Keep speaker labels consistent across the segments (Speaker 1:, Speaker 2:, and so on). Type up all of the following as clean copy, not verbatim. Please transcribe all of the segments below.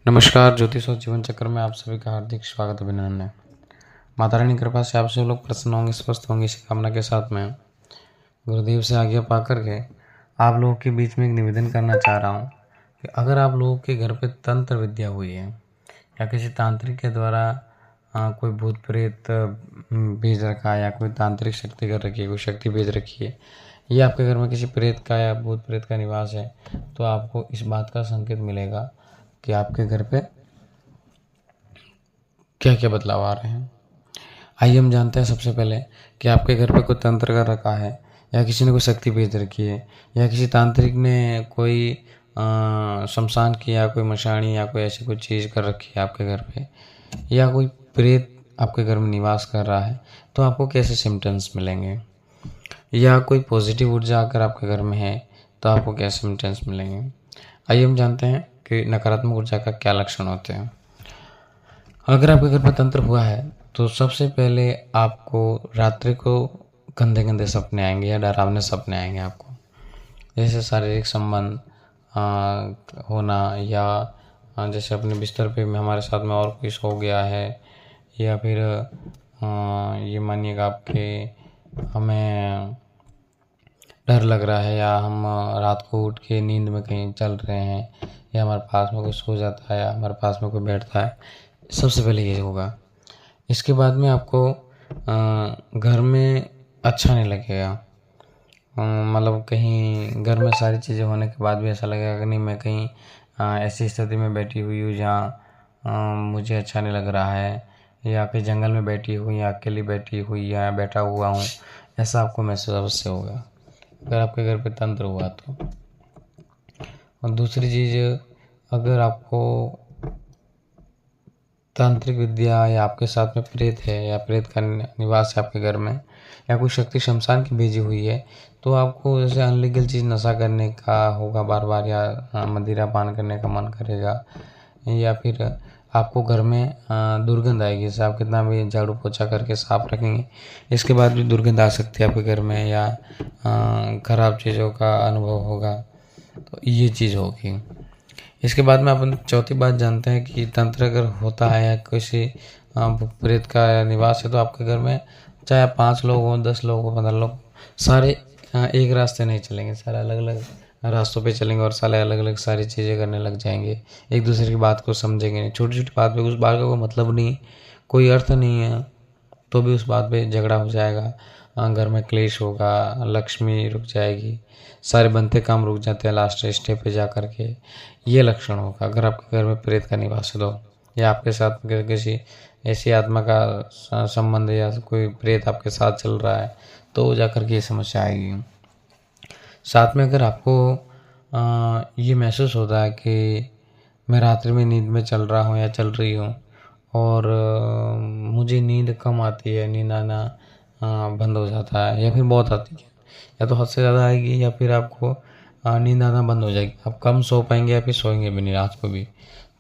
Speaker 1: नमस्कार, ज्योतिष और जीवन चक्र में आप सभी का हार्दिक स्वागत अभिनंदन है। माता रानी की कृपा से आप सभी लोग प्रसन्न होंगे, स्वस्थ होंगे, इसी कामना के साथ में गुरुदेव से आज्ञा पा करके आप लोगों के बीच में एक निवेदन करना चाह रहा हूँ कि अगर आप लोगों के घर पे तंत्र विद्या हुई है या किसी तांत्रिक के द्वारा कोई भूत प्रेत भेज रखा है या कोई तांत्रिक शक्ति कर रखी है, कोई शक्ति भेज रखी है, या आपके घर में किसी प्रेत का या भूत प्रेत का निवास है, तो आपको इस बात का संकेत मिलेगा कि आपके घर पे क्या क्या बदलाव आ रहे हैं। आइए हम जानते हैं सबसे पहले कि आपके घर पे कोई तंत्र कर रखा है या किसी ने कोई शक्ति भेज रखी है या किसी तांत्रिक ने कोई शमशान की या कोई मशानी या कोई ऐसी कोई चीज़ कर रखी है आपके घर पे, या कोई प्रेत आपके घर में निवास कर रहा है, तो आपको कैसे सिम्टम्स मिलेंगे। या कोई पॉजिटिव ऊर्जा अगर आपके घर में है तो आपको क्या सिम्टम्स मिलेंगे। आइए हम जानते हैं कि नकारात्मक ऊर्जा का क्या लक्षण होते हैं। अगर आपके घर पर तंत्र हुआ है तो सबसे पहले आपको रात्रि को गंदे गंदे सपने आएंगे या डरावने सपने आएंगे आपको, जैसे शारीरिक संबंध होना, या जैसे अपने बिस्तर पे में हमारे साथ में और कोई सो गया है, या फिर ये मानिएगा आपके हमें डर लग रहा है, या हम रात को उठ के नींद में कहीं चल रहे हैं, या हमारे पास में कोई सो जाता है या हमारे पास में कोई बैठता है। सबसे पहले ये होगा। इसके बाद में आपको घर में अच्छा नहीं लगेगा, मतलब कहीं घर में सारी चीज़ें होने के बाद भी ऐसा लगेगा कि नहीं, मैं कहीं ऐसी स्थिति में बैठी हुई हूँ जहाँ मुझे अच्छा नहीं लग रहा है, या कहीं जंगल में बैठी हुई या अकेली बैठी हुई या बैठा हुआ हूँ, ऐसा आपको महसूस अवश्य होगा अगर आपके घर पे तंत्र हुआ तो। और दूसरी चीज़, अगर आपको तांत्रिक विद्या या आपके साथ में प्रेत है या प्रेत का निवास है आपके घर में, या कोई शक्ति शमशान की भेजी हुई है, तो आपको जैसे अनलीगल चीज़ नशा करने का होगा बार बार, या मदिरा पान करने का मन करेगा, या फिर आपको घर में दुर्गंध आएगी। जैसे आप कितना भी झाड़ू पोछा करके साफ रखेंगे, इसके बाद भी दुर्गंध आ सकती है आपके घर में, या खराब चीज़ों का अनुभव होगा, तो ये चीज़ होगी। इसके बाद में अपन चौथी बात जानते हैं कि तंत्र अगर होता है या किसी प्रेत का निवास है, तो आपके घर में चाहे 5 लोग हों, 10 लोग हों, 15 लोग, सारे एक रास्ते नहीं चलेंगे, सारे अलग अलग रास्तों पे चलेंगे और सारे अलग अलग सारी चीज़ें करने लग जाएंगे, एक दूसरे की बात को समझेंगे नहीं। छोटी छोटी बात पे, उस बात का कोई मतलब नहीं, कोई अर्थ नहीं है, तो भी उस बात पे झगड़ा हो जाएगा, घर में क्लेश होगा, लक्ष्मी रुक जाएगी, सारे बनते काम रुक जाते हैं लास्ट स्टेप पे जा कर के। ये लक्षण होगा अगर आपके घर में प्रेत का निवास है तो, या आपके साथ किसी ऐसी आत्मा का संबंध या कोई प्रेत आपके साथ चल रहा है, तो जा कर के ये समस्या आएगी। साथ में अगर आपको ये महसूस होता है कि मैं रात्रि में नींद में चल रहा हूँ या चल रही हूँ, और मुझे नींद कम आती है, नींद आना बंद हो जाता है, या फिर बहुत आती है, या तो हद से ज़्यादा आएगी, या फिर आपको नींद आना बंद हो जाएगी, आप कम सो पाएंगे या फिर सोएंगे भी नहीं रात को भी,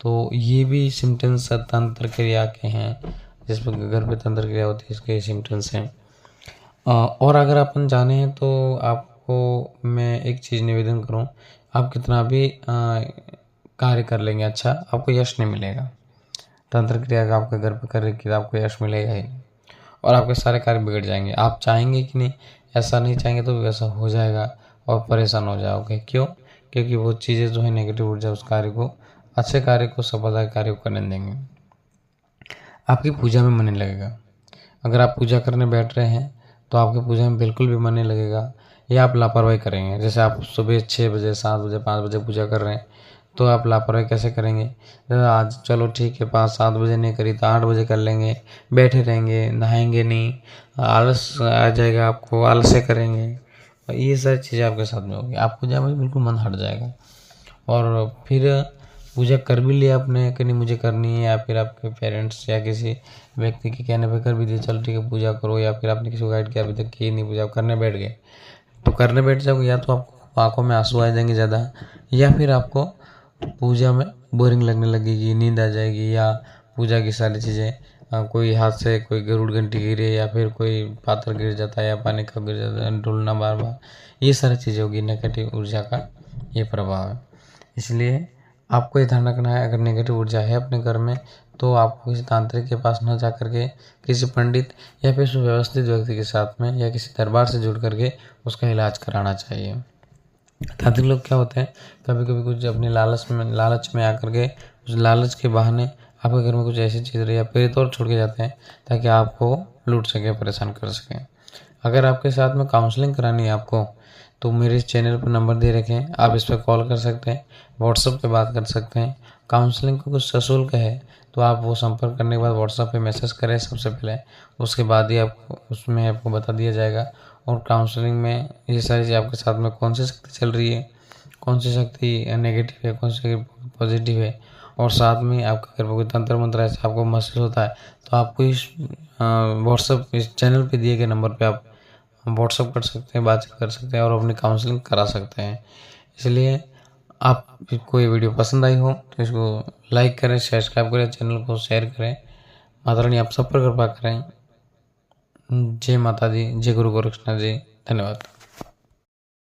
Speaker 1: तो ये भी सिम्टम्स तंत्र क्रिया के हैं। जिस पर घर पे तंत्र क्रिया होती है, इसके सिम्टम्स हैं। और अगर अपन जाने तो आपको मैं एक चीज़ निवेदन करूं, आप कितना भी कार्य कर लेंगे अच्छा, आपको यश नहीं मिलेगा। तंत्र क्रिया का आपके घर पे कर रखी है, आपको यश मिलेगा ही नहीं, और आपके सारे कार्य बिगड़ जाएंगे। आप चाहेंगे कि नहीं, ऐसा नहीं चाहेंगे तो भी वैसा हो जाएगा और परेशान हो जाओगे। क्यों? क्योंकि वो चीज़ें जो है नेगेटिव ऊर्जा उस कार्य को, अच्छे कार्य को, सफलता के कार्य को करने देंगे। आपकी पूजा में मन नहीं लगेगा। अगर आप पूजा करने बैठ रहे हैं तो आपकी पूजा में बिल्कुल भी मन नहीं लगेगा, या आप लापरवाही करेंगे। जैसे आप सुबह 6 बजे, 7 बजे, 5 बजे पूजा कर रहे हैं, तो आप लापरवाही कैसे करेंगे। जैसे आज चलो ठीक है 5-7 बजे नहीं करी तो 8 बजे कर लेंगे, बैठे रहेंगे, नहाएंगे नहीं, आलस आ जाएगा आपको, आलस्य करेंगे, और ये सारी चीज़ें आपके साथ में होगी। आप पूजा में बिल्कुल मन हट जाएगा, और फिर पूजा कर भी लिया आपने कि नहीं मुझे करनी है, या फिर आपके पेरेंट्स या किसी व्यक्ति के कहने पे कर भी दिया, चलो ठीक है पूजा करो, या फिर आपने किसी को गाइड किया, अभी तक की नहीं पूजा, करने बैठ गए, तो करने बैठ जाओगे, या तो आपको आंखों में आंसू आ जाएंगे ज़्यादा, या फिर आपको पूजा में बोरिंग लगने लगेगी, नींद आ जाएगी, या पूजा की सारी चीज़ें, कोई हाथ से कोई गरुड़ घंटी गिरे, या फिर कोई पात्र गिर जाता है, या पानी कप गिर जाता है, डुलना बार बार, ये सारी चीज़ें होगी। नेगेटिव ऊर्जा का ये प्रभाव है। इसलिए आपको ये ध्यान रखना है, अगर नेगेटिव ऊर्जा है अपने घर में तो आपको किसी तांत्रिक के पास न जा करके किसी पंडित या फिर सुव्यवस्थित व्यक्ति के साथ में या किसी दरबार से जुड़ करके उसका इलाज कराना चाहिए। तांत्रिक लोग क्या होते हैं, कभी कभी कुछ अपने लालच में आकर के उस लालच के बहाने आपके घर में कुछ ऐसी चीज़ रही या प्रेत और छोड़ के जाते हैं ताकि आपको लूट सके, परेशान कर सके। अगर आपके साथ में काउंसलिंग करानी है आपको तो मेरे इस चैनल पर नंबर दे रखे हैं, आप इस पर कॉल कर सकते हैं, व्हाट्सएप पे बात कर सकते हैं। काउंसलिंग को कुछ सशुल्क है, तो आप वो संपर्क करने के बाद व्हाट्सएप पे मैसेज करें सबसे पहले, उसके बाद ही आपको उसमें आपको बता दिया जाएगा। और काउंसलिंग में ये सारी चीज़ आपके साथ में कौन सी शक्ति चल रही है, कौन सी शक्ति नेगेटिव है, कौन सी पॉजिटिव है, और साथ में आपका अगर कोई तंत्र मंत्र ऐसा आपको महसूस होता है तो आपको इस व्हाट्सएप इस चैनल पे दिए गए नंबर पे आप व्हाट्सअप कर सकते हैं, बातचीत कर सकते हैं और अपनी काउंसलिंग करा सकते हैं। इसलिए आपको ये वीडियो पसंद आई हो तो इसको लाइक करें, सब्सक्राइब करें, चैनल को शेयर करें। माता रानी आप सब पर कृपा करें। जय माता दी, जय गुरु गोरक्षनाथ जी, धन्यवाद।